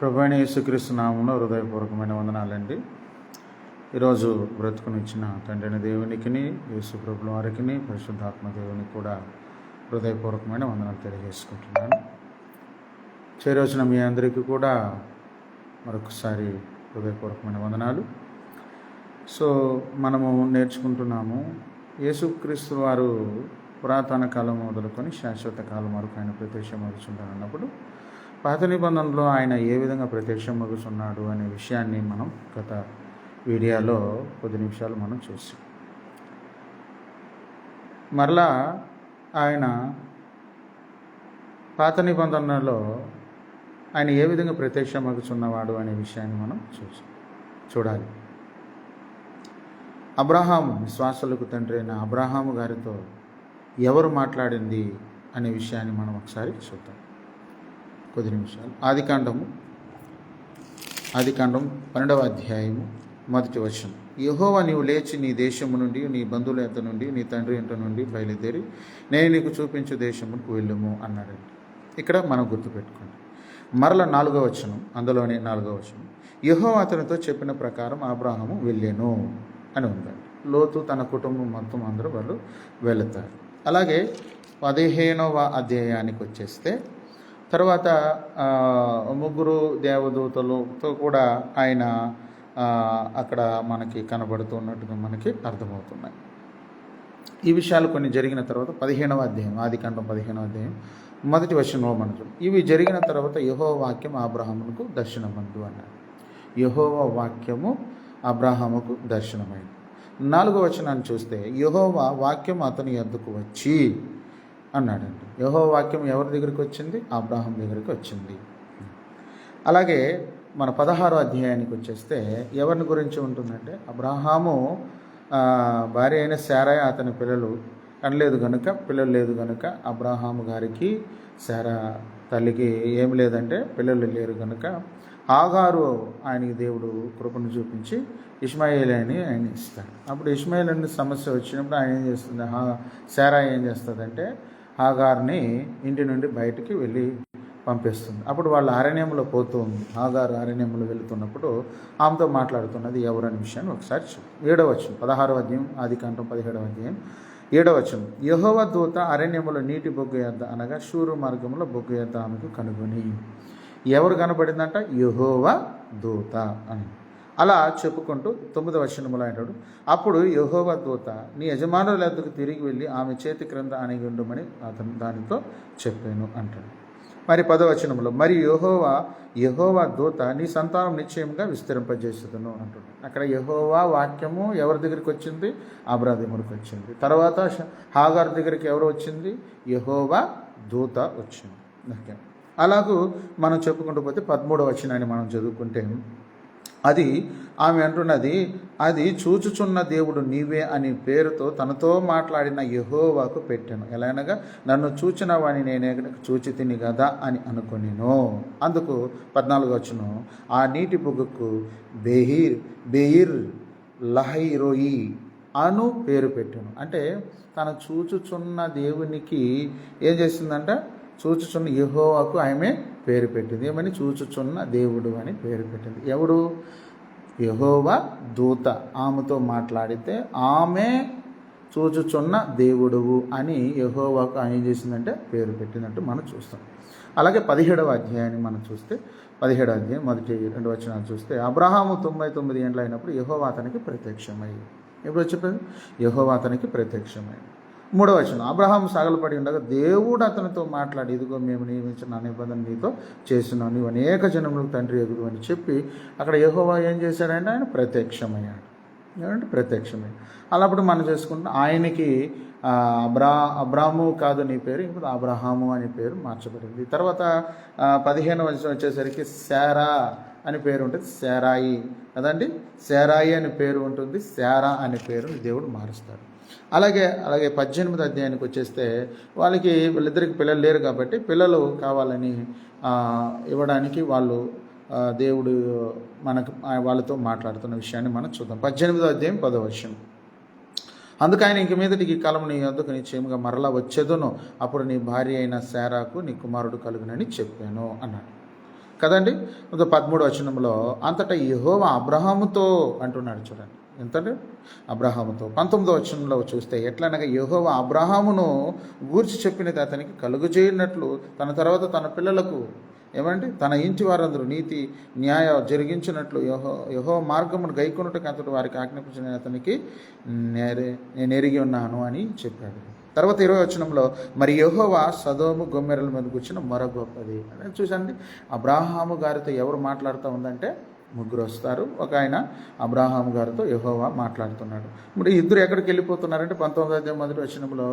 ప్రభువైన యేసుక్రీస్తు నామములో హృదయపూర్వకమైన వందనాలండి. ఈరోజు బ్రతుకునిచ్చిన తండ్రిని దేవునికిని, యేసు ప్రభుల వారికిని, పరిశుద్ధాత్మ దేవునికి కూడా హృదయపూర్వకమైన వందనాలు తెలియజేసుకుంటున్నాను. చేరవచ్చిన మీ అందరికీ కూడా మరొకసారి హృదయపూర్వకమైన వందనాలు. మనము నేర్చుకుంటున్నాము, యేసుక్రీస్తు వారు పురాతన కాలం మొదలుకొని శాశ్వత కాలం వరకు ఆయన ప్రత్యక్షమవుతుంటారన్నప్పుడు పాత నిబంధనలో ఆయన ఏ విధంగా ప్రత్యక్షమవుతున్నాడు అనే విషయాన్ని మనం గత వీడియోలో కొద్ది నిమిషాలు మనం చూసాం. మరలా ఆయన పాత నిబంధనలో ఆయన ఏ విధంగా ప్రత్యక్షమవుతున్నవాడు అనే విషయాన్ని మనం చూడాలి. అబ్రహాము, విశ్వాసులకు తండ్రి అయిన అబ్రహాము గారితో ఎవరు మాట్లాడింది అనే విషయాన్ని మనం ఒకసారి చూద్దాం. కొద్ది నిమిషాలు. ఆదికాండం 12వ అధ్యాయము 1వ వచనం. యెహోవా, నీవు లేచి నీ దేశము నుండి, నీ బంధువుల యొద్ద నుండి, నీ తండ్రి ఇంటి నుండి బయలుదేరి నేను నీకు చూపించు దేశముకు వెళ్ళుము అన్నాడండి. ఇక్కడ మనం గుర్తుపెట్టుకోండి. మరల 4వ వచనం, అందులోనే 4వ వచనం, యెహోవా అతనితో చెప్పిన ప్రకారం అబ్రహాము వెళ్ళెను అని ఉందండి. లోతు తన కుటుంబం మొత్తం అందరూ వాళ్ళు వెళుతారు. అలాగే 15వ అధ్యాయానికి వచ్చేస్తే తర్వాత ముగ్గురు దేవదూతలతో కూడా ఆయన అక్కడ మనకి కనబడుతున్నట్టుగా మనకి అర్థమవుతున్నాయి. ఈ విషయాలు కొన్ని జరిగిన తర్వాత 15వ అధ్యాయం, ఆదికాండం 15వ అధ్యాయం 1వ వచనంలో మనం చూద్దాం. ఇవి జరిగిన తర్వాత యెహోవా వాక్యం అబ్రహామునకు దర్శనమందు అన్నాడు. యెహోవా వాక్యము అబ్రహాముకు దర్శనమైంది. 4వ వచనాన్ని చూస్తే యెహోవా వాక్యం అతని యొద్దకు వచ్చి అన్నాడండి. యెహోవా వాక్యం ఎవరి దగ్గరికి వచ్చింది? అబ్రహాం దగ్గరికి వచ్చింది. అలాగే మన 16వ అధ్యాయానికి వచ్చేస్తే ఎవరిని గురించి ఉంటుందంటే, అబ్రహాము భార్య అయిన శారయి, అతని పిల్లలు లేదు కనుక అబ్రహాము గారికి శారా తల్లికి ఏం లేదంటే పిల్లలు లేరు కనుక హాగారు ఆయనకి దేవుడు కృపను చూపించి ఇష్మాయేల్ అని ఆయన ఇస్తాడు. అప్పుడు ఇష్మాయేల్ అనే సమస్య వచ్చినప్పుడు ఆయన ఏం చేస్తుంది, శారా ఏం చేస్తుందంటే హాగార్ని ఇంటి నుండి బయటికి వెళ్ళి పంపిస్తుంది. అప్పుడు వాళ్ళ అరణ్యంలో పోతూ ఉంది. హాగారు అరణ్యంలో వెళుతున్నప్పుడు ఆమెతో మాట్లాడుతున్నది ఎవరనే విషయాన్ని ఒకసారి 7వ వచనం, 16వ అధ్యాయం ఆదికాండం 17వ అధ్యాయం 7వ వచనం. యెహోవా దూత అరణ్యములో నీటి బొగ్గు యొద్ద అనగా షూరు మార్గంలో బొగ్గు యొద్ద ఆమెకు కనుగొని. ఎవరు కనబడిందంట? యెహోవా దూత అని. అలా చెప్పుకుంటూ 9వ వచనములో అంటాడు, అప్పుడు యెహోవా దూత నీ యజమానుల వద్దకు తిరిగి వెళ్ళి ఆమె చేతి క్రింద అణిగి ఉండమని అతను దానితో చెప్పాను అంటాడు. మరి 10వ వచనంలో, మరి యెహోవా దూత నీ సంతానం నిశ్చయంగా విస్తరింపజేస్తుందను అంటాడు. అక్కడ యెహోవా వాక్యము ఎవరి దగ్గరికి వచ్చింది? అబ్రాహామునికి వచ్చింది. తర్వాత హాగార్ దగ్గరికి ఎవరు వచ్చింది? యెహోవా దూత వచ్చింది. ఓకే, అలాగూ మనం చెప్పుకుంటూ పోతే 13వ వచనాన్ని మనం చదువుకుంటే అది ఆమె అంటున్నది, అది చూచుచున్న దేవుడు నీవే అని పేరుతో తనతో మాట్లాడిన యెహోవాకు పెట్టాను. ఎలాగనగా నన్ను చూచిన వాడిని నేనే చూచి తిని కదా అని అనుకొనిను. అందుకు 14వ వచనం, ఆ నీటి బొగ్గుకు బెయిర్ లహైరోయి అను పేరు పెట్టాను. అంటే తను చూచుచున్న దేవునికి ఏం చేస్తుందంట? చూచుచున్న యెహోవాకు ఆమె పేరు పెట్టింది. ఏమని? చూచుచున్న దేవుడు అని పేరు పెట్టింది. ఎవడు? యెహోవా దూత ఆమెతో మాట్లాడితే ఆమె చూచుచున్న దేవుడువు అని యెహోవాకు ఏం చేసిందంటే పేరు పెట్టినట్టు మనం చూస్తాం. అలాగే 17వ అధ్యాయాన్ని మనం చూస్తే 17వ అధ్యాయం 1-2 వచనాలు చూస్తే అబ్రహాము 99 ఏళ్ళు అయినప్పుడు యెహోవా అతనికి ప్రత్యక్షమయ్యి. ఎప్పుడు చెప్పేది? యెహోవా అతనికి ప్రత్యక్షమయ్యి. 3వ వచనం, అబ్రహాము సాగలపడి ఉండగా దేవుడు అతనితో మాట్లాడి, ఇదిగో మేము నియమించిన నా నిబంధన నీతో చేస్తున్నాను, నీవు అనేక జనములకు తండ్రి ఎగుదు అని చెప్పి అక్కడ యెహోవా ఏం చేశాడంటే ఆయన ప్రత్యక్షమయ్యాడు. ఏమంటే ప్రత్యక్షమయ్యాడు. అలాప్పుడు మనం చేసుకుంటే ఆయనకి అబ్రాము కాదు నీ పేరు, ఇప్పుడు అబ్రహాము అనే పేరు మార్చబడింది. తర్వాత 15వ వచనం వచ్చేసరికి శారా అని పేరు ఉంటుంది, శారాయి కదండి. శారాయి అనే పేరు ఉంటుంది, శారా అనే పేరు దేవుడు మారుస్తాడు. అలాగే 18వ అధ్యాయానికి వచ్చేస్తే వీళ్ళిద్దరికి పిల్లలు లేరు కాబట్టి పిల్లలు కావాలని ఇవ్వడానికి దేవుడు మనకు వాళ్ళతో మాట్లాడుతున్న విషయాన్ని మనం చూద్దాం. 18వ అధ్యాయం 10వ వచనం, అందుకు ఆయన ఇంక మీదటికి ఈ కాలం నీ వద్దకు నిశ్చయముగా మరలా వచ్చేదును, అప్పుడు నీ భార్య అయిన శారాకు నీ కుమారుడు కలుగునని చెప్పాను అన్నాడు. కదండి. 13వ వచనంలో అంతటా యెహోవా అబ్రహాముతో అంటున్నాడు చూడండి. ఎంతంటే అబ్రహాముతో. 19వ వచనంలో చూస్తే ఎట్లనగా యెహోవా అబ్రహామును గూర్చి చెప్పినది అతనికి కలుగజేయనట్లు తన తర్వాత తన పిల్లలకు ఏమంటే తన ఇంటి వారందరూ నీతి న్యాయ జరిగించినట్లు యెహోవా మార్గమును గైకొనుటకు అతడు వారికి ఆజ్ఞాపించిన అతనికి నేను ఎరిగి ఉన్నాను అని చెప్పాడు. తర్వాత 20వ వచనంలో మరి యెహోవా సదోము గొమ్మెరల మీద కూర్చున్న మొర గొప్పది అని చూసండి. అబ్రాహాము గారితో ఎవరు మాట్లాడుతూ ఉందంటే ముగ్గురు వస్తారు. ఒక ఆయన అబ్రాహాము గారితో యెహోవా మాట్లాడుతున్నాడు. ఇప్పుడు ఇద్దరు ఎక్కడికి వెళ్ళిపోతున్నారంటే 19వ అధ్యాయం మొదటి వచనంలో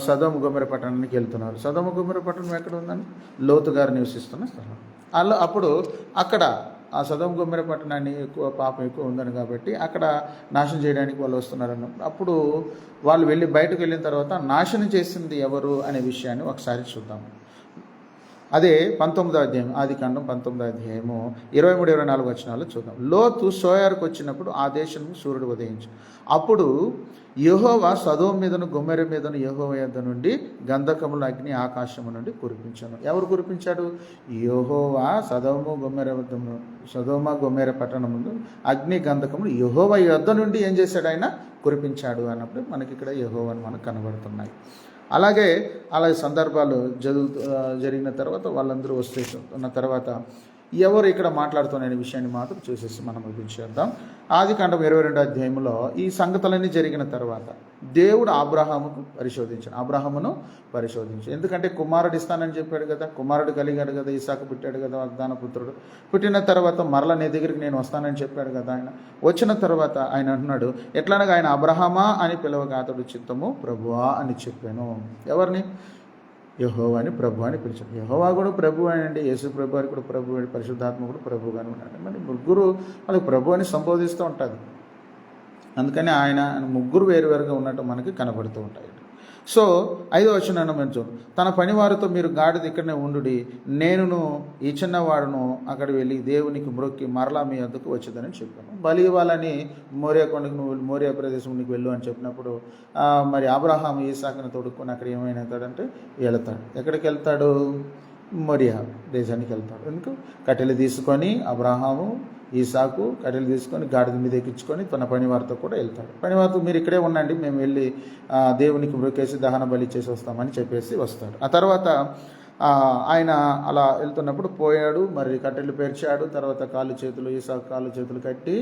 సదోము గొమ్మెర పట్టణానికి వెళ్తున్నారు. సదోము గొమ్మెర పట్టణం ఎక్కడ ఉందని లోతు గారు నివసిస్తున్న స్థలం. అప్పుడు అక్కడ ఆ సదోము గొమ్మెర పట్టణాన్ని పాపం ఎక్కువ ఉందని కాబట్టి అక్కడ నాశనం చేయడానికి వాళ్ళు వస్తున్నారన్నప్పుడు అప్పుడు వాళ్ళు బయటకు వెళ్ళిన తర్వాత నాశనం చేసింది ఎవరు అనే విషయాన్ని ఒకసారి చూద్దాం. అదే 19వ అధ్యాయం ఆదికాండం 19వ అధ్యాయము 23, 24 వచనాలు చూద్దాం. లోతు సోయారుకు వచ్చినప్పుడు ఆ దేశంలో సూర్యుడు ఉదయించు. అప్పుడు యెహోవా సదోము మీదను గొమ్మెర మీదను యెహోవా యొద్ద నుండి గంధకముల అగ్ని ఆకాశము నుండి కురిపించాను. ఎవరు కురిపించాడు? యెహోవా సదోమ గొమ్మెర పట్టణం ముందు అగ్ని గంధకములు యెహోవా యొద్ద నుండి ఏం చేశాడు? ఆయన కురిపించాడు అన్నప్పుడు మనకి ఇక్కడ యెహోవా అని మనకు కనబడుతున్నాయి. అలాగే సందర్భాలు జరిగిన తర్వాత వాళ్ళందరూ వస్తున్న తర్వాత ఎవరు ఇక్కడ మాట్లాడుతున్న విషయాన్ని మాత్రం చూసేసి మనం ముగించేద్దాం. ఆదికాండం 22వ అధ్యాయంలో ఈ సంగతులన్నీ జరిగిన తర్వాత దేవుడు అబ్రహామును పరిశోధించాడు. ఎందుకంటే కుమారుడు ఇస్తానని చెప్పాడు కదా, కుమారుడు కలిగాడు కదా, ఇసాకు పుట్టాడు కదా, వాగ్దాన పుత్రుడు. పుట్టిన తర్వాత మరల నీ దగ్గరికి నేను వస్తానని చెప్పాడు కదా. ఆయన వచ్చిన తర్వాత ఆయన అంటున్నాడు, ఎట్లనగా ఆయన అబ్రహామా అని పిలవగా అతడు చిత్తము ప్రభువా అని చెప్పాను. ఎవరిని? యెహోవాని ప్రభు అని పిలిచాడు. యెహోవా కూడా ప్రభు అనండి, యేసు ప్రభు అని కూడా ప్రభు, పరిశుద్ధాత్మ కూడా ప్రభుగానే ఉన్నాడు. మరి ముగ్గురు వాళ్ళకి ప్రభు అని సంబోధిస్తూ ఉంటుంది. అందుకని ఆయన ముగ్గురు వేరువేరుగా ఉన్నట్టు మనకి కనబడుతూ ఉంటాయి. సో 5వ వచనాన్ని మనం చూడండి. తన పనివారితో మీరు గాడిద ఇక్కడనే ఉండుడి, నేనును ఈ చిన్నవాడును అక్కడ వెళ్ళి దేవునికి మ్రొక్కి మరలా మీ వద్దకు వచ్చేదని చెప్పాను. బలి ఇవ్వాలని మోరియా కొండకు మోరియా ప్రదేశం నీకు వెళ్ళు అని చెప్పినప్పుడు మరి అబ్రహాము ఈసాకును తోడుకొని అక్కడ ఏమైనాడంటే వెళ్తాడు. ఎక్కడికి వెళ్తాడు? మోరియా దేశానికి వెళ్తాడు. ఎందుకు? కట్టెలు తీసుకొని అబ్రహాము ఈసాకు కట్టెలు తీసుకొని గాడిద మీద ఎక్కించుకొని తన పనివారితో కూడా వెళ్తాడు. పనివారితో మీరు ఇక్కడే ఉండండి, మేము వెళ్ళి దేవునికి మ్రొక్కేసి దహన బలి చేసి వస్తామని చెప్పేసి వస్తాడు. ఆ తర్వాత ఆయన అలా వెళ్తున్నప్పుడు పోయాడు, మరి కట్టెలు పేర్చాడు. తర్వాత ఈసాకు కాళ్ళు చేతులు కట్టి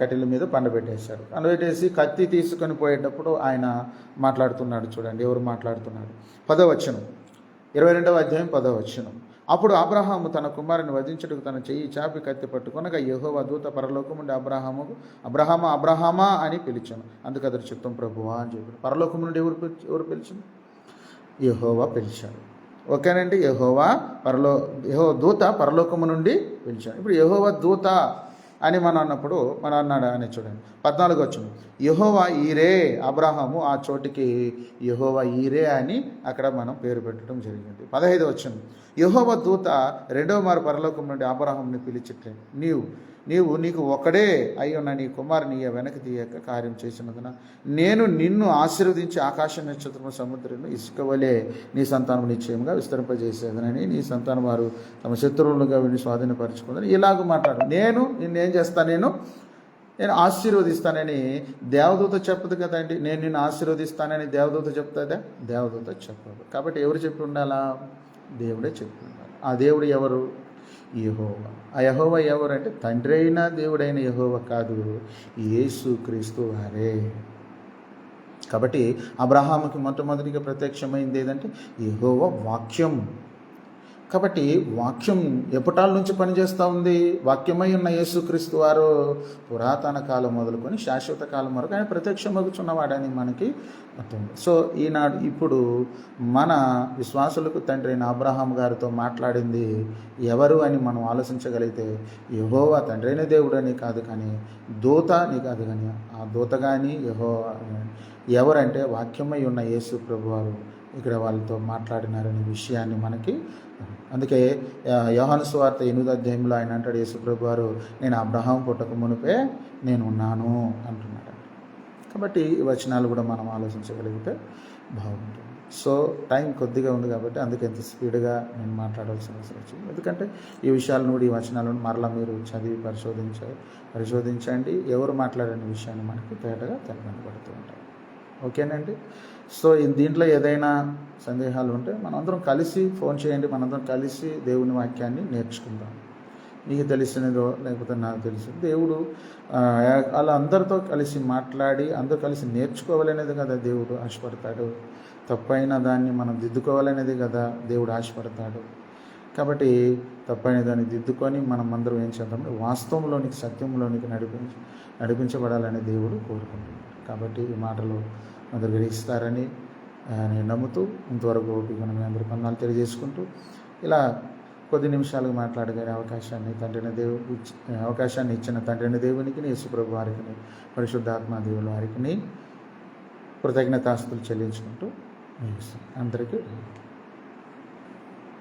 కట్టెల మీద పండబెట్టేశాడు. పండబెట్టేసి కత్తి తీసుకొని పోయేటప్పుడు ఆయన మాట్లాడుతున్నాడు. చూడండి ఎవరు మాట్లాడుతున్నాడు. 10వ వచనం, 22వ అధ్యాయం 10వ వచనం. అప్పుడు అబ్రహాము తన కుమారుని వధించుటకు తన చెయ్యి చాపి కత్తి పట్టుకొనగా యెహోవా దూత పరలోకము నుండి అబ్రహామా అని పిలిచాను. అందుకు అతడు చిత్తం ప్రభువా అని చెప్పాడు. పరలోకము నుండి ఎవరు పిలిచింది? యెహోవా పిలిచాడు. ఓకేనండి. యెహోవా దూత పరలోకము నుండి పిలిచాడు. ఇప్పుడు యెహోవా దూత అని మనం అన్నప్పుడు మనం అన్నాడు అని చూడండి. 14వ వచనం, యెహోవా ఈరే. అబ్రహాము ఆ చోటికి యెహోవా ఈరే అని అక్కడ మనం పేరు పెట్టడం జరిగింది. 15వ వచనం, యెహోవా దూత 2వ మారు పరలోకం నుండి అబ్రహాముని పిలిచిట్లే, నీకు ఒక్కడే అయి ఉన్న నీ కుమారుని వెనక్కి తీయక కార్యం చేసినందున నేను నిన్ను ఆశీర్వదించి ఆకాశ నక్షత్రము సముద్రం ఇసుక వలె నీ సంతానం నిశ్చయంగా విస్తరింపజేసేదనని, నీ సంతానం వారు తమ శత్రువులుగా వీడిని స్వాధీనపరచుకుందని ఇలాగ మాట్లాడు. నిన్నేం చేస్తాను? నేను ఆశీర్వదిస్తానని దేవదూత చెప్పదు కదండి. నేను నిన్ను ఆశీర్వదిస్తానని దేవదూత చెప్తుందా? దేవదూత చెప్పదు. కాబట్టి ఎవరు చెప్పి ఉండాలా? దేవుడే చెప్పి ఉండాలి. ఆ దేవుడు ఎవరు? యెహోవా. ఆ యెహోవా ఎవరంటే తండ్రి అయిన దేవుడైన యెహోవా కాదు, యేసు క్రీస్తు వారే. కాబట్టి అబ్రహాముకి మొట్టమొదటిగా ప్రత్యక్షమైంది ఏదంటే యెహోవా వాక్యం. కాబట్టి వాక్యం ఎప్పటాల నుంచి పనిచేస్తూ ఉంది? వాక్యమై ఉన్న యేసుక్రీస్తు వారు పురాతన కాలం మొదలుకొని శాశ్వత కాలం వరకు ఆయన ప్రత్యక్షమగుచున్నవాడని మనకి అర్థం. సో ఇప్పుడు మన విశ్వాసులకు తండ్రి అయిన అబ్రహాం గారితో మాట్లాడింది ఎవరు అని మనం ఆలోచించగలిగితే యెహోవా తండ్రి అయిన దేవుడని కాదు, కానీ దూత అని కాదు, కానీ ఆ దూత కానీ యెహోవా ఎవరంటే వాక్యమై ఉన్న యేసు ప్రభు వారు ఇక్కడ వాళ్ళతో మాట్లాడినారనే విషయాన్ని మనకి. అందుకే యోహాను సువార్త 8వ అధ్యాయంలో ఆయన అంటాడు, యేసుప్రభు వారు నేను అబ్రహాం పుట్టక మునిపే నేను ఉన్నాను అంటున్నాడు. కాబట్టి ఈ వచనాలు కూడా మనం ఆలోచించగలిగితే బాగుంటుంది. సో టైం కొద్దిగా ఉంది కాబట్టి అందుకే ఎంత స్పీడ్గా నేను మాట్లాడాల్సిన అవసరం వచ్చింది. ఎందుకంటే ఈ విషయాలను కూడా, ఈ వచనాలను మరలా మీరు చదివి పరిశోధించండి. ఎవరు మాట్లాడిన విషయాన్ని మనకి తేటగా కనబడుతూ ఉంటాయి. ఓకేనండి. సో దీంట్లో ఏదైనా సందేహాలు ఉంటే మనందరం కలిసి ఫోన్ చేయండి. మనందరం కలిసి దేవుని వాక్యాన్ని నేర్చుకుందాం. నీకు తెలిసినదో లేకపోతే నాకు తెలిసి దేవుడు వాళ్ళందరితో కలిసి మాట్లాడి అందరూ కలిసి నేర్చుకోవాలనేది కదా దేవుడు ఆశపడతాడు. తప్పైన దాన్ని మనం దిద్దుకోవాలనేది కదా దేవుడు ఆశపడతాడు. కాబట్టి తప్పైన దాన్ని దిద్దుకొని మనం అందరం ఏం చేద్దామంటే వాస్తవంలోనికి, సత్యంలోనికి నడిపించబడాలని దేవుడు కోరుకుంటున్నాడు. కాబట్టి ఈ మాటలు అందరు గ్రహిస్తారని నేను నమ్ముతూ ఇంతవరకు ఓపికను మీ అందరూ వందనాలు తెలియజేసుకుంటూ ఇలా కొద్ది నిమిషాలకు మాట్లాడగలిగే అవకాశాన్ని ఇచ్చిన తండ్రిని దేవునికి, యేసుప్రభు వారికి, పరిశుద్ధాత్మ దేవుల వారికి కృతజ్ఞతాస్తులు చెల్లించుకుంటూ అందరికీ